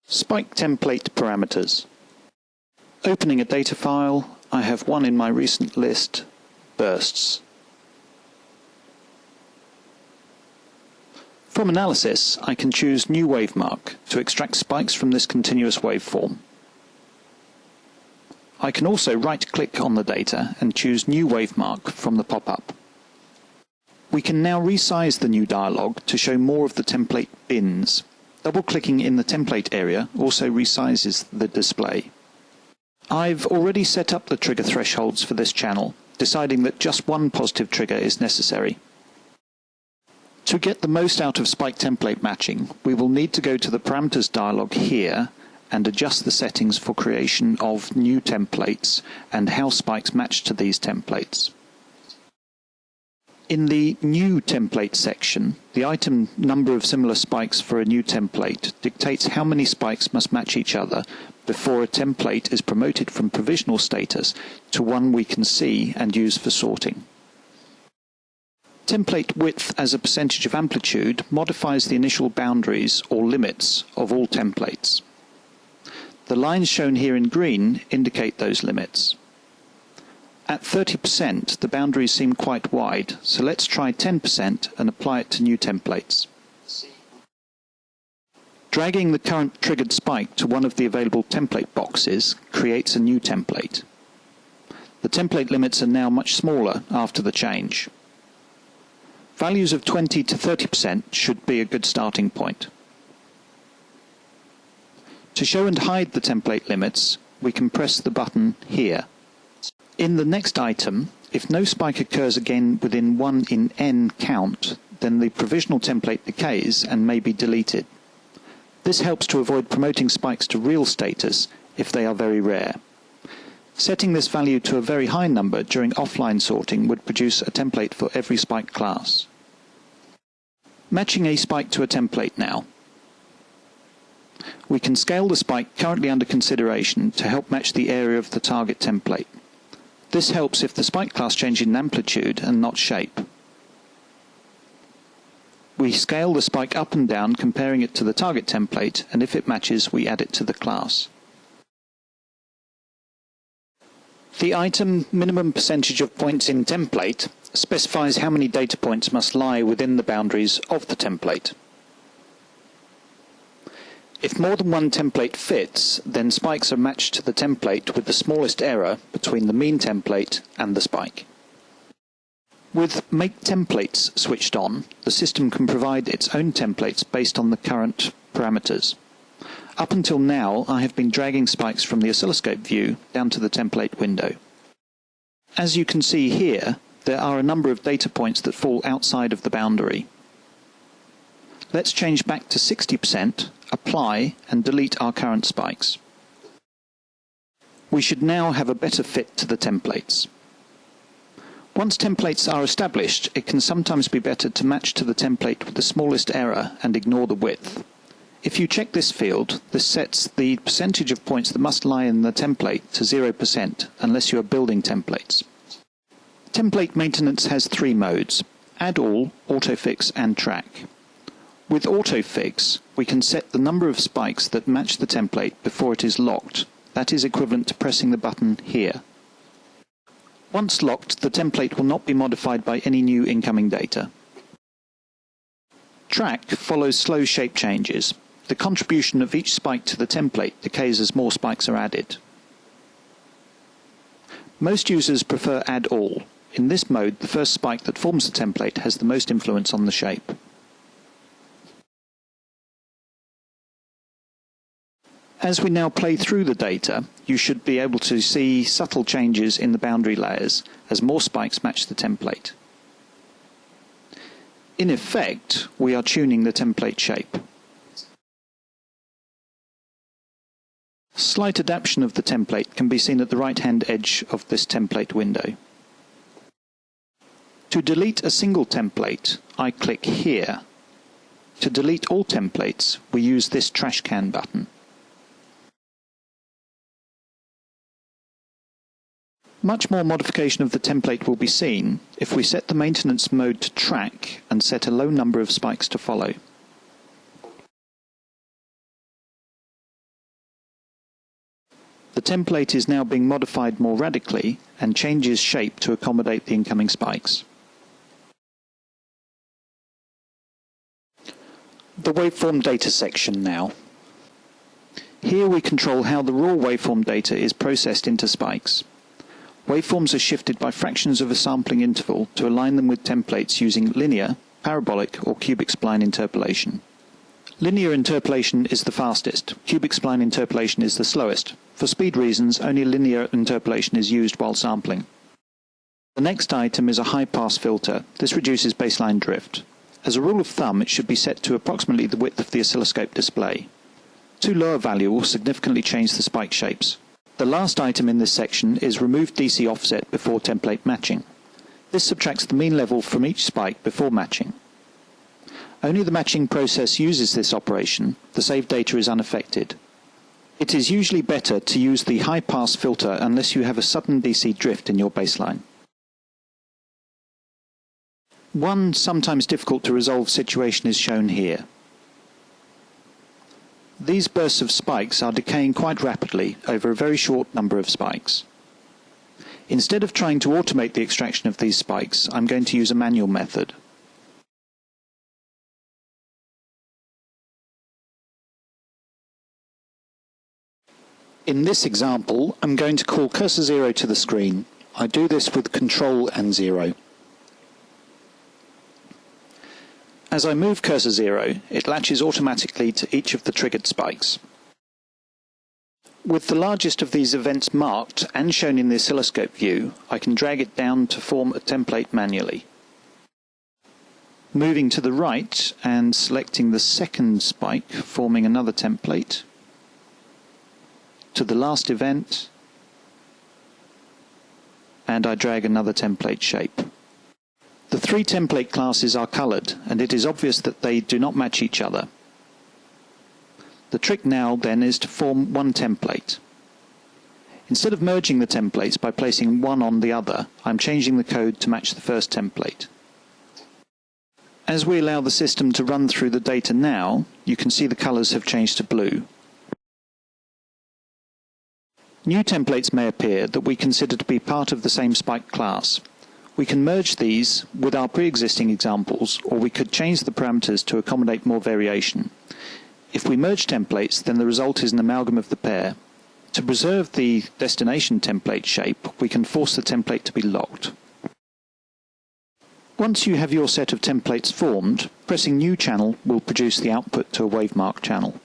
Spike template parameters. Opening a data file, I have one in my recent list, bursts. From analysis, I can choose New Wavemark to extract spikes from this continuous waveform. I can also right-click on the data and choose New Wavemark from the pop-up. We can now resize the new dialog to show more of the template bins. Double-clicking in the template area also resizes the display. I've already set up the trigger thresholds for this channel, deciding that just one positive trigger is necessary. To get the most out of spike template matching, we will need to go to the parameters dialog here and adjust the settings for creation of new templates and how spikes match to these templates. In the New Template section, the item number of similar spikes for a new template dictates how many spikes must match each other before a template is promoted from provisional status to one we can see and use for sorting. Template width as a percentage of amplitude modifies the initial boundaries or limits of all templates. The lines shown here in green indicate those limits. At 30%, the boundaries seem quite wide, so let's try 10% and apply it to new templates. Dragging the current triggered spike to one of the available template boxes creates a new template. The template limits are now much smaller after the change. Values of 20 to 30% should be a good starting point. To show and hide the template limits, we can press the button here. In the next item, if no spike occurs again within 1 in n count, then the provisional template decays and may be deleted. This helps to avoid promoting spikes to real status if they are very rare. Setting this value to a very high number during offline sorting would produce a template for every spike class. Matching a spike to a template now. We can scale the spike currently under consideration to help match the area of the target template. This helps if the spike class changes in amplitude and not shape. We scale the spike up and down, comparing it to the target template, and if it matches, we add it to the class. The item minimum percentage of points in template specifies how many data points must lie within the boundaries of the template. If more than one template fits, then spikes are matched to the template with the smallest error between the mean template and the spike. With Make Templates switched on, the system can provide its own templates based on the current parameters. Up until now, I have been dragging spikes from the oscilloscope view down to the template window. As you can see here, there are a number of data points that fall outside of the boundary. Let's change back to 60%, apply, and delete our current spikes. We should now have a better fit to the templates. Once templates are established, it can sometimes be better to match to the template with the smallest error and ignore the width. If you check this field, this sets the percentage of points that must lie in the template to 0% unless you are building templates. Template maintenance has 3 modes: Add All, Autofix, and Track. With Autofix, we can set the number of spikes that match the template before it is locked. That is equivalent to pressing the button here. Once locked, the template will not be modified by any new incoming data. Track follows slow shape changes. The contribution of each spike to the template decays as more spikes are added. Most users prefer Add All. In this mode, the first spike that forms the template has the most influence on the shape. As we now play through the data, you should be able to see subtle changes in the boundary layers as more spikes match the template. In effect, we are tuning the template shape. Slight adaptation of the template can be seen at the right-hand edge of this template window. To delete a single template, I click here. To delete all templates, we use this trash can button. Much more modification of the template will be seen if we set the maintenance mode to track and set a low number of spikes to follow. The template is now being modified more radically and changes shape to accommodate the incoming spikes. The waveform data section now. Here we control how the raw waveform data is processed into spikes. Waveforms are shifted by fractions of a sampling interval to align them with templates using linear, parabolic or cubic spline interpolation. Linear interpolation is the fastest, cubic spline interpolation is the slowest. For speed reasons, only linear interpolation is used while sampling. The next item is a high-pass filter. This reduces baseline drift. As a rule of thumb, it should be set to approximately the width of the oscilloscope display. Too low a value will significantly change the spike shapes. The last item in this section is remove DC offset before template matching. This subtracts the mean level from each spike before matching. Only the matching process uses this operation. The saved data is unaffected. It is usually better to use the high-pass filter unless you have a sudden DC drift in your baseline. One sometimes difficult to resolve situation is shown here. These bursts of spikes are decaying quite rapidly over a very short number of spikes. Instead of trying to automate the extraction of these spikes, I'm going to use a manual method. In this example, I'm going to call cursor 0 to the screen. I do this with Control and 0. As I move cursor 0, it latches automatically to each of the triggered spikes. With the largest of these events marked and shown in the oscilloscope view, I can drag it down to form a template manually. Moving to the right and selecting the second spike, forming another template. To the last event, and I drag another template shape. The three template classes are coloured, and it is obvious that they do not match each other. The trick now then is to form one template. Instead of merging the templates by placing one on the other, I'm changing the code to match the first template. As we allow the system to run through the data now, you can see the colours have changed to blue. New templates may appear that we consider to be part of the same spike class. We can merge these with our pre-existing examples, or we could change the parameters to accommodate more variation. If we merge templates, then the result is an amalgam of the pair. To preserve the destination template shape, we can force the template to be locked. Once you have your set of templates formed, pressing New Channel will produce the output to a wavemark channel.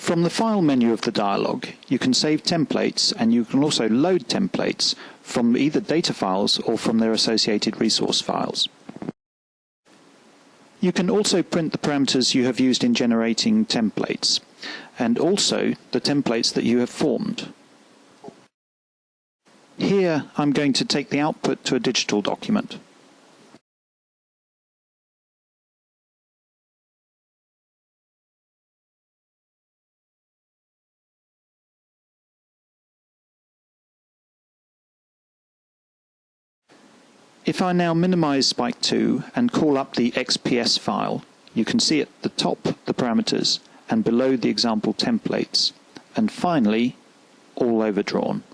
From the File menu of the dialog, you can save templates, and you can also load templates from either data files or from their associated resource files. You can also print the parameters you have used in generating templates, and also the templates that you have formed. Here I'm going to take the output to a digital document. If I now minimize Spike2 and call up the XPS file, you can see at the top the parameters and below the example templates, and finally all overdrawn.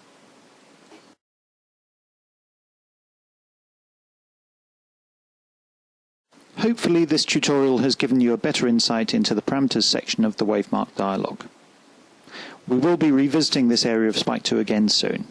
Hopefully this tutorial has given you a better insight into the parameters section of the wavemark dialog. We will be revisiting this area of Spike2 again soon.